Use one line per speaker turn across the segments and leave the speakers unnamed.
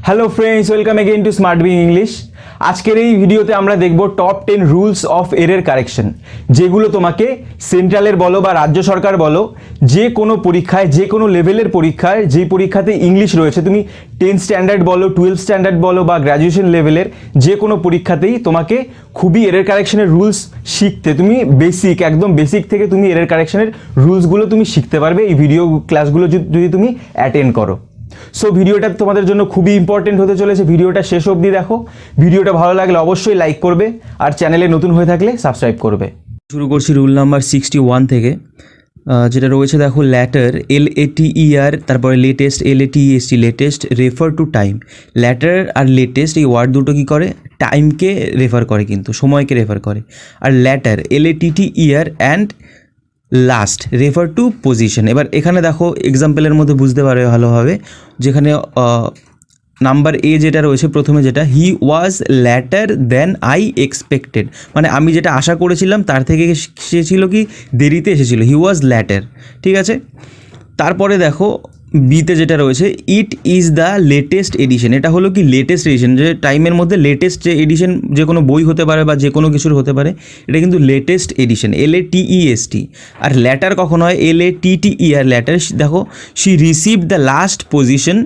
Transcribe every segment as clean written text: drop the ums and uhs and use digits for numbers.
Hello friends, welcome again two smart being English. আজকের এই ভিডিওতে আমরা দেখব top 10 rules of error correction, যেগুলো তোমাকে সেন্ট্রালের বলো বা রাজ্য সরকার বলো, যে কোনো পরীক্ষায়, যে কোনো লেভেলের পরীক্ষায়, যে পরীক্ষাতে ইংলিশ রয়েছে, তুমি 10 স্ট্যান্ডার্ড বলো, 12 স্ট্যান্ডার্ড বলো বা গ্র্যাজুয়েশন লেভেলের যে কোনো পরীক্ষাতেই তোমাকে খুবই এরর কারেকশনের রুলস শিখতে, তুমি বেসিক, একদম বেসিক থেকে তুমি এরর কারেকশনের রুলসগুলো তুমি শিখতে পারবে এই ভিডিও ক্লাসগুলো যদি তুমি অ্যাটেন্ড করো। সো ভিডিওটা তোমাদের জন্য খুবই ইম্পর্টেন্ট হতে চলেছে, ভিডিওটা শেষ অবধি দেখো। ভিডিওটা ভালো লাগলে অবশ্যই লাইক করবে আর চ্যানেলে নতুন হয়ে থাকলে সাবস্ক্রাইব করবে। শুরু করছি রুল নাম্বার 61 থেকে, যেটা রয়েছে দেখো, ল্যাটার LATER, তারপরে latest LATEST, latest refer to time. Later আর লেটেস্ট এই ওয়ার্ড দুটো কী করে, টাইমকে রেফার করে, কিন্তু সময়কে রেফার করে। আর latter LATTER and last refer to position. এবার এখানে দেখো এক্সাম্পলের মধ্যে বুঝতে পারবে ভালোভাবে, যেখানে নাম্বার এ যেটা রয়েছে প্রথমে, যেটা হি ওয়াজ ল্যাটার দেন আই এক্সপেক্টেড, মানে আমি যেটা আশা করেছিলাম তার থেকে সে ছিল কি দেরিতে এসেছিল, হি ওয়াজ ল্যাটার। ঠিক আছে, তারপরে দেখো বিতে যেটা রয়েছে, it is the latest addition. এটা হলো কি লেটেস্ট এডিশন, যে টাইমের মধ্যে লেটেস্ট যে এডিশন, যে কোনো বই হতে পারে বা যে কোনো কিছুর হতে পারে, এটা কিন্তু লেটেস্ট এডিশন, LATEST। আর ল্যাটার কখন হয়, LATTER, ল্যাটার। দেখো, she received the last position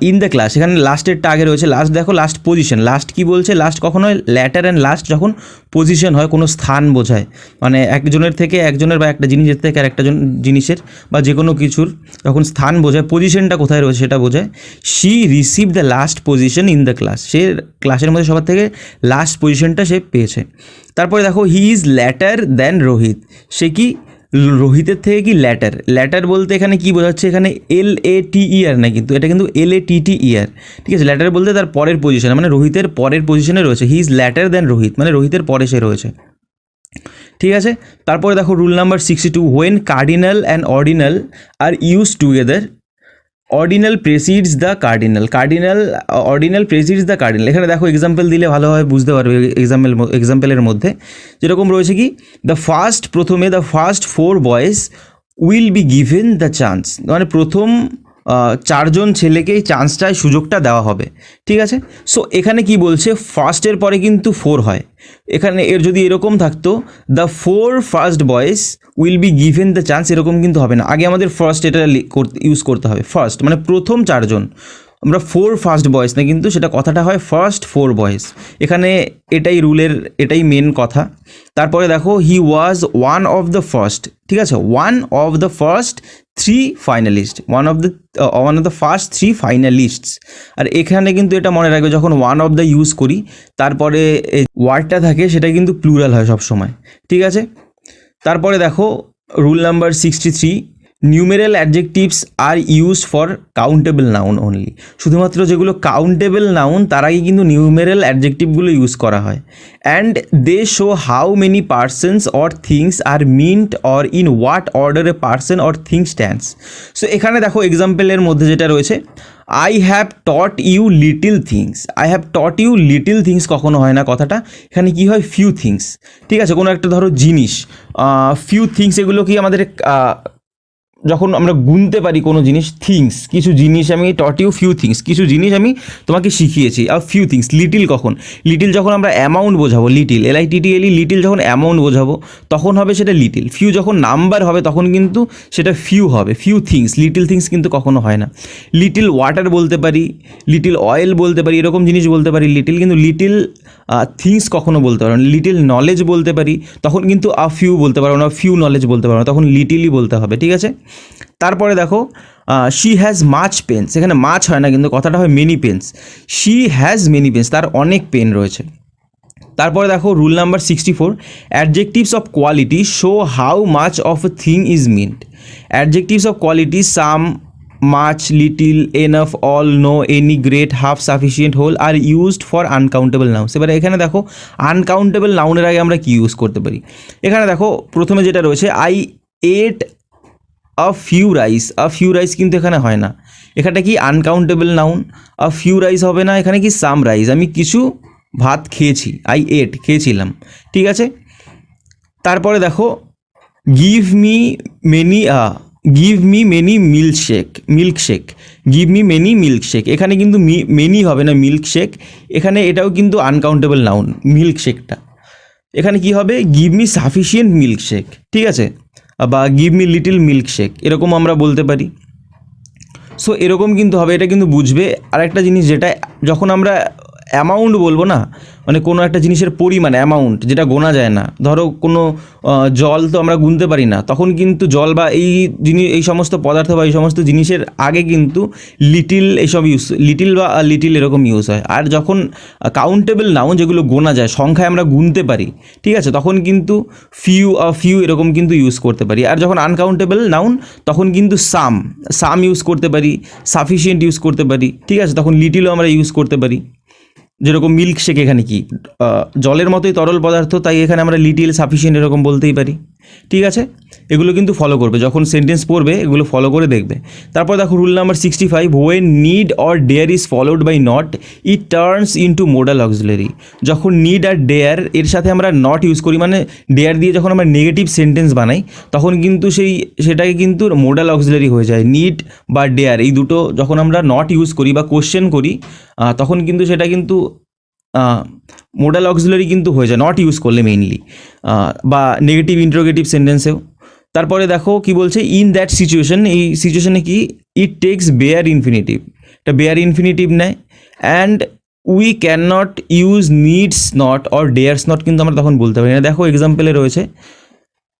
in the class, এখানে লাস্টেরটা আগে রয়েছে, লাস্ট দেখো, লাস্ট পজিশন। লাস্ট কি বলছে, লাস্ট কখন হয়, ল্যাটার অ্যান্ড লাস্ট যখন পজিশন হয়, কোনো স্থান বোঝায়, মানে একজনের থেকে একজনের বা একটা জিনিসের থেকে আর একটা জিনিসের বা যে কোনো কিছুর যখন স্থান বোঝায়, পজিশনটা কোথায় রয়েছে সেটা বোঝায়। She receive the last position in the class, সে ক্লাসের মধ্যে সবার থেকে লাস্ট পজিশনটা সে পেয়েছে। তারপরে দেখো, হি ইজ ল্যাটার দেন রোহিত, সে কি রোহিতের থেকে কি ল্যাটার। ল্যাটার বলতে এখানে কি বোঝাচ্ছে, এখানে LATER না, কিন্তু এটা কিন্তু LATTER। ঠিক আছে, ল্যাটার বলতে তার পরের পজিশনে, মানে রোহিতের পরের পজিশনে রয়েছে। He is latter then Rohit, মানে রোহিতের পরে সে রয়েছে। ঠিক আছে, তারপরে দেখো rule number 62, when cardinal and ordinal are use together, ordinal precedes the cardinal, ordinal precedes the cardinal. এখানে দেখো এক্সাম্পল দিলে ভালোভাবে বুঝতে পারবে। এক্সাম্পলের মধ্যে যেরকম রয়েছে কি, প্রথমে the first 4 boys will be given the chance, মানে প্রথম 4 জন ছেলেকে এই চান্সটায়, সুযোগটা দেওয়া হবে। ঠিক আছে, সো এখানে কি বলছে, ফার্স্টের পরে কিন্তু 4 হয়, এখানে এর যদি এরকম থাকতো, the 4 first boys will be given the chance, এরকম কিন্তু হবে না। আগে আমাদের ফার্স্ট এটা ইউজ করতে হবে, ফার্স্ট মানে প্রথম 4 জন, আমরা 4 ফার্স্ট বয়েজ না, কিন্তু সেটা কথাটা হয় ফার্স্ট 4 বয়েজ। এখানে এটাই রুলের, এটাই মেন কথা। তারপরে দেখো, he was one of the first, ঠিক আছে, one of the first 3 finalist, one of the first 3 finalists. আর এখানে কিন্তু এটা মনে রাখবে, যখন ওয়ান অফ দ্য ইউজ করি তারপরে ওয়ার্ডটা থাকে, সেটা কিন্তু প্লুরাল হয় সবসময়। ঠিক আছে, তারপরে দেখো rule number 63, numeral adjectives R used for countable noun only, শুধুমাত্র যেগুলো কাউন্টেবল নাউন তার আগে কিন্তু নিউমেরাল অ্যাডজেক্টিভগুলো ইউজ করা হয়। And they show how many persons or things are meant or in what order a person or thing stands. So এখানে দেখো এক্সাম্পলের মধ্যে যেটা রয়েছে, I have taught you little things, I have taught you little things কখনো হয় না কথাটা, এখানে কি হয়, ফিউ থিংস। ঠিক আছে, কোনো একটা ধরো জিনিস, ফিউ থিংস, এগুলো কি আমাদের যখন আমরা গুনতে পারি কোনো জিনিস, থিংস, কিছু জিনিস, আমি টট ইউ ফিউ থিংস, কিছু জিনিস আমি তোমাকে শিখিয়েছি। আর ফিউ থিংস, লিটিল কখন, লিটিল যখন আমরা অ্যামাউন্ট বোঝাবো, লিটিল LITTLE, লিটিল যখন অ্যামাউন্ট বোঝাবো তখন হবে সেটা লিটিল। ফিউ যখন নাম্বার হবে তখন কিন্তু সেটা ফিউ হবে, ফিউ থিংস। লিটিল থিংস কিন্তু কখনো হয় না। লিটিল ওয়াটার বলতে পারি, লিটিল অয়েল বলতে পারি, এরকম জিনিস বলতে পারি লিটিল, কিন্তু লিটিল থিংস কখনো বলতে পারো না। লিটিল নলেজ বলতে পারি, তখন কিন্তু ফিউ বলতে পারো না, ফিউ নলেজ বলতে পারো না, তখন লিটিলই বলতে হবে। ঠিক আছে, তারপরে দেখো, শি হ্যাজ মাচ পেন্স, এখানে মাছ হয় না, কিন্তু কথাটা হয় many pens. She has many pens, তার অনেক পেন রয়েছে। তারপরে দেখো rule number 64, adjectives of quality show how much of a thing is meant. Adjectives of quality, some, much, little, enough, all, no, any, great, half, sufficient, whole are used for uncountable nouns. এবারে এখানে দেখো uncountable নাউনের আগে আমরা কি use করতে পারি। এখানে দেখো প্রথমে যেটা রয়েছে, I ate a few rice, a few rice কিন্তু এখানে হয় না, এখানটা কি uncountable noun. A few rice হবে না, এখানে কি সাম রাইস, আমি কিছু ভাত খেয়েছি, আই এট, খেয়েছিলাম। ঠিক আছে, তারপরে দেখো, give me many milkshake, give me many milkshake, এখানে কিন্তু মেনি হবে না, মিল্কশেক, এখানে এটাও কিন্তু আনকাউন্টেবল নাউন মিল্কশেকটা। এখানে কি হবে, গিভ মি সাফিসিয়েন্ট মিল্কশেক, ঠিক আছে, বা গিভ মি লিটল মিল্কশেক, এরকম আমরা বলতে পারি। সো এরকম কিন্তু হবে, এটা কিন্তু বুঝবে। আরেকটা জিনিস যেটা, যখন আমরা অ্যামাউন্ট বলবো না, মানে কোনো একটা জিনিসের পরিমাণ অ্যামাউন্ট যেটা গোনা যায় না, ধরো কোনো জল তো আমরা গুনতে পারি না, তখন কিন্তু জল বা এই জিনিস, এই সমস্ত পদার্থ বা এই সমস্ত জিনিসের আগে কিন্তু লিটিল এইসব ইউজ, লিটিল বা লিটিল এরকম ইউজ হয়। আর যখন কাউন্টেবল নাউন যেগুলো গোনা যায়, সংখ্যায় আমরা গুনতে পারি, ঠিক আছে, তখন কিন্তু ফিউ এরকম কিন্তু ইউজ করতে পারি। আর যখন আনকাউন্টেবল নাউন তখন কিন্তু সাম ইউজ করতে পারি, সাফিসিয়েন্ট ইউজ করতে পারি, ঠিক আছে, তখন লিটিলও আমরা ইউজ করতে পারি। যেরকম মিল্কশেক এখানে কি জলের মতোই তরল পদার্থ, তাই এখানে আমরা লিটিল, সাফিসিয়েন্ট এরকম বলতেই পারি, ঠিক আছে। এগুলো কিন্তু ফলো করবে, যখন সেন্টেন্স পড়বে এগুলো ফলো করে দেখবে। তারপর দেখো rule number 65, when need or dare is followed by not it turns into modal auxiliary. যখন নিড আর ডেয়ার এর সাথে আমরা নট ইউজ করি, মানে ডেয়ার দিয়ে যখন আমরা নেগেটিভ সেন্টেন্স বানাই, তখন কিন্তু সেটাকে কিন্তু মোডাল অক্সিলারি হয়ে যায়। নিড বা ডেয়ার এই দুটো যখন আমরা নট ইউজ করি বা কোশ্চেন করি, তখন কিন্তু সেটা কিন্তু মোডাল অক্সিলারি কিন্তু হয়ে যায় নট ইউজ করলে মেইনলি, বা নেগেটিভ ইন্টারোগেটিভ সেন্টেন্সেও। তারপরে দেখো কি বলছে, ইন দ্যাট সিচুয়েশন, এই সিচুয়েশনে কি, ইট টেক্স বেয়ার ইনফিনিটিভ, এটা বেয়ার ইনফিনিটিভ নেয়। And we can not use needs not or dares not, কিন্তু আমরা তখন বলতে পারি না। দেখো এক্সাম্পলে রয়েছে,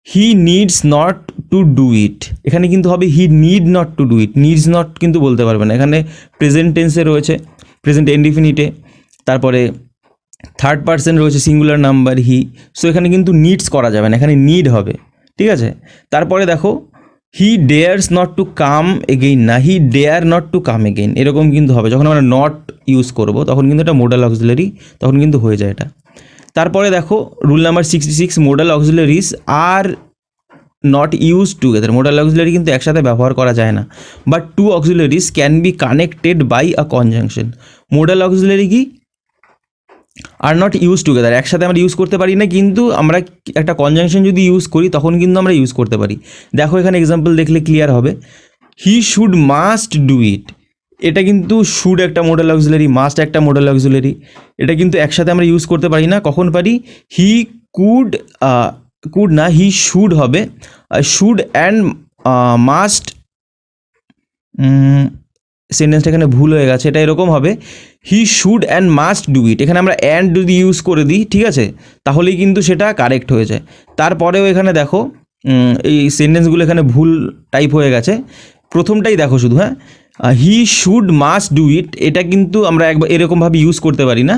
হি needs not to do it, এখানে কিন্তু হবে he need not to do it, needs not কিন্তু বলতে পারবে না, এখানে প্রেজেন্ট টেন্সে রয়েছে, প্রেজেন্ট ইনডিফিনিটে, তারপরে থার্ড পার্সন রয়েছে সিঙ্গুলার নাম্বার হি, সো এখানে কিন্তু নিডস করা যাবে না, এখানে নিড হবে, ঠিক আছে। তারপরে দেখো he dares not to come again, না he dare not to come again, এরকম কিন্তু হবে। যখন আমরা নট ইউজ করব তখন কিন্তু এটা মোডাল অক্সিলারি, তখন কিন্তু হয়ে যায় এটা। তারপরে দেখো rule number 66, modal auxiliaries are not use together, modal auxiliary কিন্তু একসাথে ব্যবহার করা যায় না, but two auxiliaries can be connected by a conjunction. Modal auxiliary কি, আর নট ইউজ টুগেদার একসাথে আমরা ইউজ করতে পারি না, কিন্তু আমরা একটা কনজাংশন যদি ইউজ করি তখন কিন্তু আমরা ইউজ করতে পারি। দেখো এখানে এক্সাম্পল দেখলে ক্লিয়ার হবে, হি শুড মাস্ট ডু ইট, এটা কিন্তু শুড একটা মোডাল অক্সিলারি, মাস্ট একটা মোডাল অক্সিলারি, এটা কিন্তু একসাথে আমরা ইউজ করতে পারি না। কখন পারি, হি কুড না, হি শুড হবে, শুড অ্যান্ড মাস্ট, সেন্টেন্সটা এখানে ভুল হয়ে গেছে, এটা এরকম হবে, হি শুড অ্যান্ড মাস্ট ডু ইট, এখানে আমরা অ্যান্ড যদি ইউজ করে দিই, ঠিক আছে, তাহলেই কিন্তু সেটা কারেক্ট হয়ে যায়। তারপরেও এখানে দেখো এই সেন্টেন্সগুলো এখানে ভুল টাইপ হয়ে গেছে, প্রথমটাই দেখো শুধু, হ্যাঁ, হি শুড মাস্ট ডু ইট, এটা কিন্তু আমরা একবার এরকমভাবে ইউজ করতে পারি না,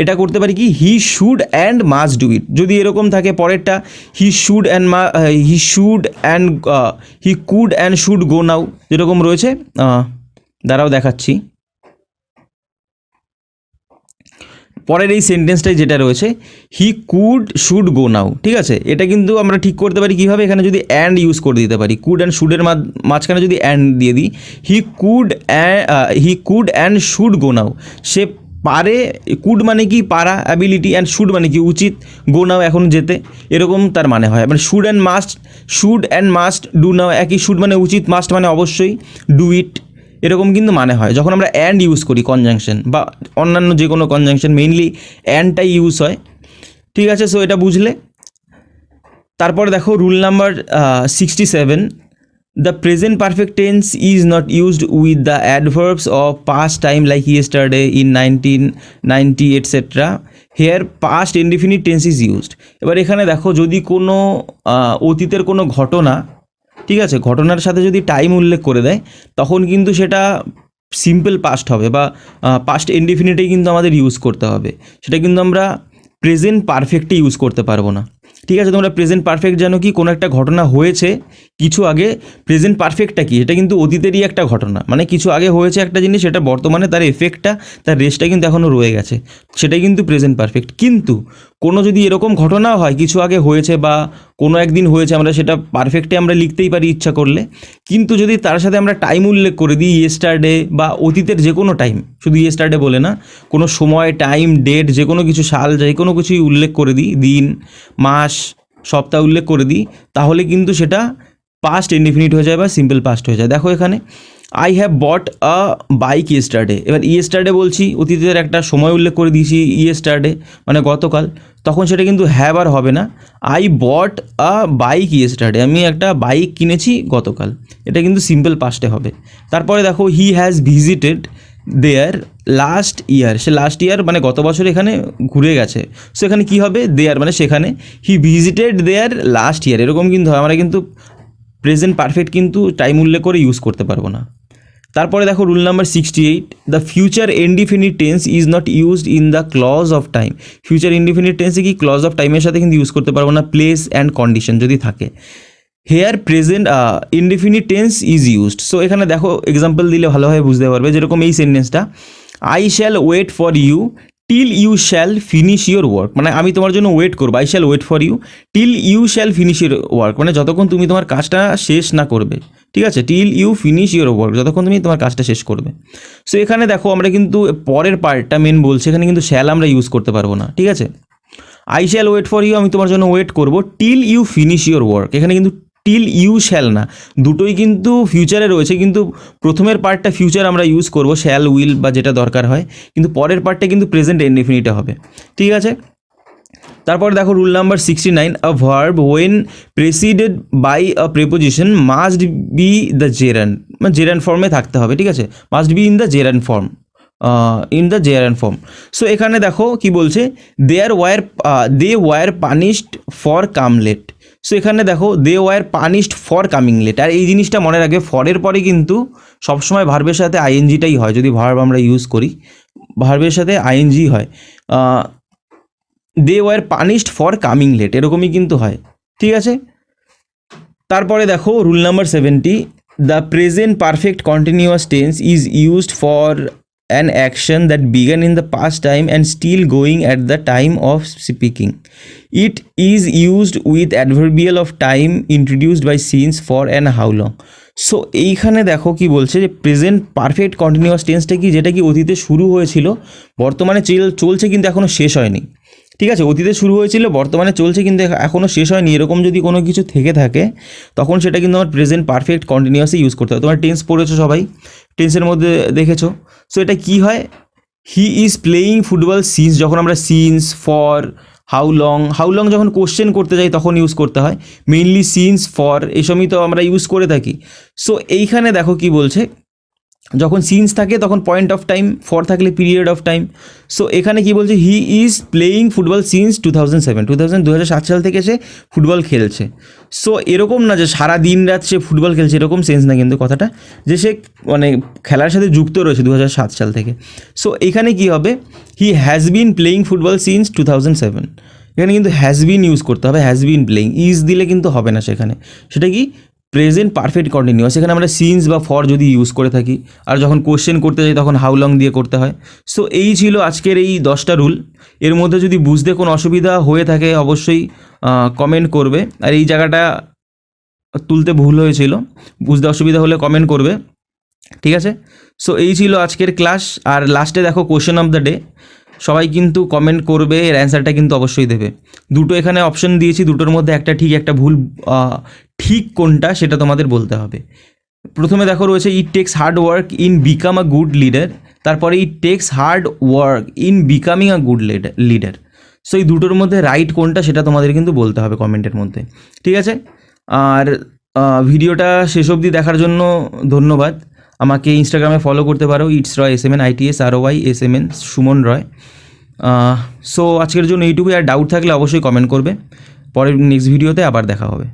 এটা করতে পারি কি, he should and must do it. যদি এরকম থাকে পরেরটা, he should and he could and should go now, যেরকম রয়েছে, দাঁড়াও দেখাচ্ছি, পরের এই সেন্টেন্সটাই যেটা রয়েছে, হি কুড শুড গো নাও, ঠিক আছে, এটা কিন্তু আমরা ঠিক করতে পারি কীভাবে, এখানে যদি অ্যান্ড ইউজ করে দিতে পারি, কুড অ্যান্ড শুডের মাঝখানে যদি অ্যান্ড দিয়ে দিই, he could and should go now, সে পারে, কুড মানে কি পারা, অ্যাবিলিটি, অ্যান্ড শুড মানে কি উচিত, গো নাও এখন যেতে, এরকম তার মানে হয়। মানে should and must do now একই, শুড মানে উচিত, মাস্ট মানে অবশ্যই, ডু ইট এরকম কিন্তু মানে হয় যখন আমরা অ্যান্ড ইউজ করি কনজাংশন বা অন্যান্য যে কোনো কনজাংশন, মেইনলি অ্যান্ডটাই ইউজ হয়, ঠিক আছে। সো এটা বুঝলে। তারপর দেখো rule number 67, the present perfect tense is not used with the adverbs of past time like yesterday, in 1990 etcetera, here past indefinite tense is used. এবার এখানে দেখো যদি কোনো অতীতের কোনো ঘটনা, ঠিক আছে, ঘটনার সাথে যদি টাইম উল্লেখ করে দেয় তখন কিন্তু সেটা সিম্পল পাস্ট হবে বা পাস্ট ইনডিফিনিটেই কিন্তু আমাদের ইউজ করতে হবে, সেটা কিন্তু আমরা প্রেজেন্ট পারফেক্টে ইউজ করতে পারবো না, ঠিক আছে। তোমরা প্রেজেন্ট পারফেক্ট জানো কি, কোনো একটা ঘটনা হয়েছে কিছু আগে, প্রেজেন্ট পারফেক্টটা কি, এটা কিন্তু অতীতেরই একটা ঘটনা, মানে কিছু আগে হয়েছে একটা জিনিস, সেটা বর্তমানে তার এফেক্টটা, তার রেস্টটা কিন্তু এখনও রয়ে গেছে, সেটাই কিন্তু প্রেজেন্ট পারফেক্ট। কিন্তু কোনো যদি এরকম ঘটনাও হয় কিছু আগে হয়েছে বা কোনো একদিন হয়েছে, আমরা সেটা পারফেক্টে আমরা লিখতেই পারি ইচ্ছা করলে, কিন্তু যদি তার সাথে আমরা টাইম উল্লেখ করে দিই, ইয়েস্টারডে বা অতীতের যে কোনো টাইম, শুধু ইয়েস্টারডে বলে না, কোনো সময়, টাইম, ডেট, যে কোনো কিছু, সাল, যে কোনো কিছুই উল্লেখ করে দিই, দিন, মাস, সপ্তাহ উল্লেখ করে দিই, তাহলে কিন্তু সেটা পাস্ট ইনডিফিনিট হয়ে যায় বা সিম্পল পাস্ট হয়ে যায়। দেখো এখানে I have bought a bike yesterday. এবার ইয়েস্টারডে বলছি, অতীতের একটা সময় উল্লেখ করে দিয়েছি, ইয়েস্টারডে মানে গতকাল, তখন সেটা কিন্তু হ্যাভ আর হবে না। I bought a bike yesterday, আমি একটা বাইক কিনেছি গতকাল, এটা কিন্তু সিম্পল পাস্টে হবে। তারপরে দেখো he has visited there last year, সে লাস্ট ইয়ার মানে গত বছর এখানে ঘুরে গেছে, সো এখানে কী হবে, দেয়ার মানে সেখানে, হি ভিজিটেড দেয়ার লাস্ট ইয়ার, এরকম কিন্তু হয়। আমরা কিন্তু প্রেজেন্ট পারফেক্ট কিন্তু টাইম উল্লেখ করে ইউজ করতে পারবো না। তারপরে দেখো rule number 68, the future indefinite tense is not used in the clause of time. Future indefinite টেন্সে কি ক্লজ অফ টাইমের সাথে কিন্তু ইউজ করতে পারবো না, প্লেস অ্যান্ড কন্ডিশন যদি থাকে। Here present indefinite tense is used. So এখানে দেখো এক্সাম্পল দিলে ভালোভাবে বুঝতে পারবে, যেরকম এই সেন্টেন্সটা, I shall wait for you till you shall finish your work, মানে আমি তোমার জন্য ওয়েট করবো, I shall wait for you till you shall finish your work, মানে যতক্ষণ তুমি তোমার কাজটা শেষ না করবে, ঠিক আছে, till you finish your work, যতক্ষণ তুমি তোমার কাজটা শেষ করবে। সো এখানে দেখো আমরা কিন্তু পরের পার্টটা মেন বলছি, এখানে কিন্তু শ্যাল আমরা ইউজ করতে পারবো না, ঠিক আছে। I shall wait for you, আমি তোমার জন্য ওয়েট করবো, till you finish your work, এখানে কিন্তু টিল ইউ শ্যাল না, দুটোই কিন্তু ফিউচারে রয়েছে, কিন্তু প্রথমের পার্টটা ফিউচার আমরা ইউজ করবো, শ্যাল উইল বা যেটা দরকার হয়, কিন্তু পরের পার্টটা কিন্তু প্রেজেন্ট ইনডিফিনিটে হবে, ঠিক আছে। তারপর দেখো rule number 69, a verb when preceded by a preposition must be the gerund, মানে জেরান্ড ফর্মে থাকতে হবে, ঠিক আছে, must be in the gerund form, so এখানে দেখো কি বলছে, they were punished for come late. So এখানে দেখো they were punished for coming late, আর এই জিনিসটা মনে রাখবে, ফরের পরে কিন্তু সবসময় ভার্বের সাথে আইএনজিটাই হয়, যদি ভার্ব আমরা ইউজ করি ভার্বের সাথে আইএনজি হয়, they were punished for coming late এরকমই কিন্তু হয়, ঠিক আছে। তারপরে দেখো rule number 70, the present perfect continuous tense is used for an action that began in the past time and still going at the time of speaking. It is used with adverbial of time introduced by since, for and how long. So এইখানে দেখো কি বলছে, যে present perfect continuous টেন্সটা কি, যেটা কি অতীতে শুরু হয়েছিল, বর্তমানে চলছে কিন্তু এখনও শেষ হয়নি, ঠিক আছে, অতীতে শুরু হয়েছিল বর্তমানে চলছে কিন্তু এখনও শেষ হয়নি, এরকম যদি কোনো কিছু থেকে থাকে তখন সেটা কিন্তু আমার প্রেজেন্ট পারফেক্ট কন্টিনিউয়াসে ইউজ করতে হবে। তোমার টেন্স পড়েছো সবাই, টেন্সের মধ্যে দেখেছো। সো এটা কি হয়, he is playing football since, যখন আমরা সিন্স, ফর, হাউ লং যখন কোশ্চেন করতে যাই তখন ইউজ করতে হয়, মেইনলি সিন্স, ফর এইসবই তো আমরা ইউজ করে থাকি। সো এইখানে দেখো কি বলছে, যখন সিন্স থাকে তখন পয়েন্ট অফ টাইম, ফর থাকলে পিরিয়ড অফ টাইম। সো এখানে কি বলছে, he is playing football since 2007 সাল থেকে সে ফুটবল খেলছে। সো এরকম না যে সারা দিন রাত সে ফুটবল খেলছে, এরকম সেন্স না কিন্তু কথাটা, যে সে মানে খেলার সাথে যুক্ত রয়েছে 2007 সাল থেকে। সো এখানে কি হবে, he has been playing football since 2007, এখানে কিন্তু হ্যাজ বিন ইউজ করতে হবে, হ্যাজ বিন প্লেয়িং, ইজ দিলে কিন্তু হবে না সেখানে, সেটা কি প্রেজেন্ট পারফেক্ট কন্টিনিউয়াস, এখানে আমরা সিন্স বা ফর যদি ইউজ করে থাকি, আর যখন কোশ্চেন করতে যাই তখন হাউ লং দিয়ে করতে হয়। সো এই ছিল আজকের এই 10টা রুল। এর মধ্যে যদি বুঝতে কোনো অসুবিধা হয়ে থাকে অবশ্যই কমেন্ট করবে, আর এই জায়গাটা তুলতে ভুল হয়েছিল, বুঝতে অসুবিধা হলে কমেন্ট করবে, ঠিক আছে। সো এই ছিল আজকের ক্লাস, আর লাস্টে দেখো কোশ্চেন অফ দ্য ডে, সবাই কিন্তু কমেন্ট করবে, এর অ্যান্সারটা কিন্তু অবশ্যই দেবে। দুটো এখানে অপশন দিয়েছি, দুটোর মধ্যে একটা ঠিক একটা ভুল, ঠিক কোনটা সেটা তোমাদের বলতে হবে। প্রথমে দেখো রয়েছে it takes hard work in become a good leader, তারপরে it takes hard work in becoming a good leader. So এই দুটোর মধ্যে রাইট কোনটা সেটা তোমাদের কিন্তু বলতে হবে কমেন্টের মধ্যে, ঠিক আছে। আর ভিডিওটা শেষ অবধি দেখার জন্য ধন্যবাদ। আমাকে ইনস্টাগ্রামে ফলো করতে পারো, it's Roy SMN ITSROY SMN Suman Roy. So আজকের জন্য এইটুকুই, আর ডাউট থাকলে অবশ্যই কমেন্ট করবে, পরের নেক্সট ভিডিওতে আবার দেখা হবে।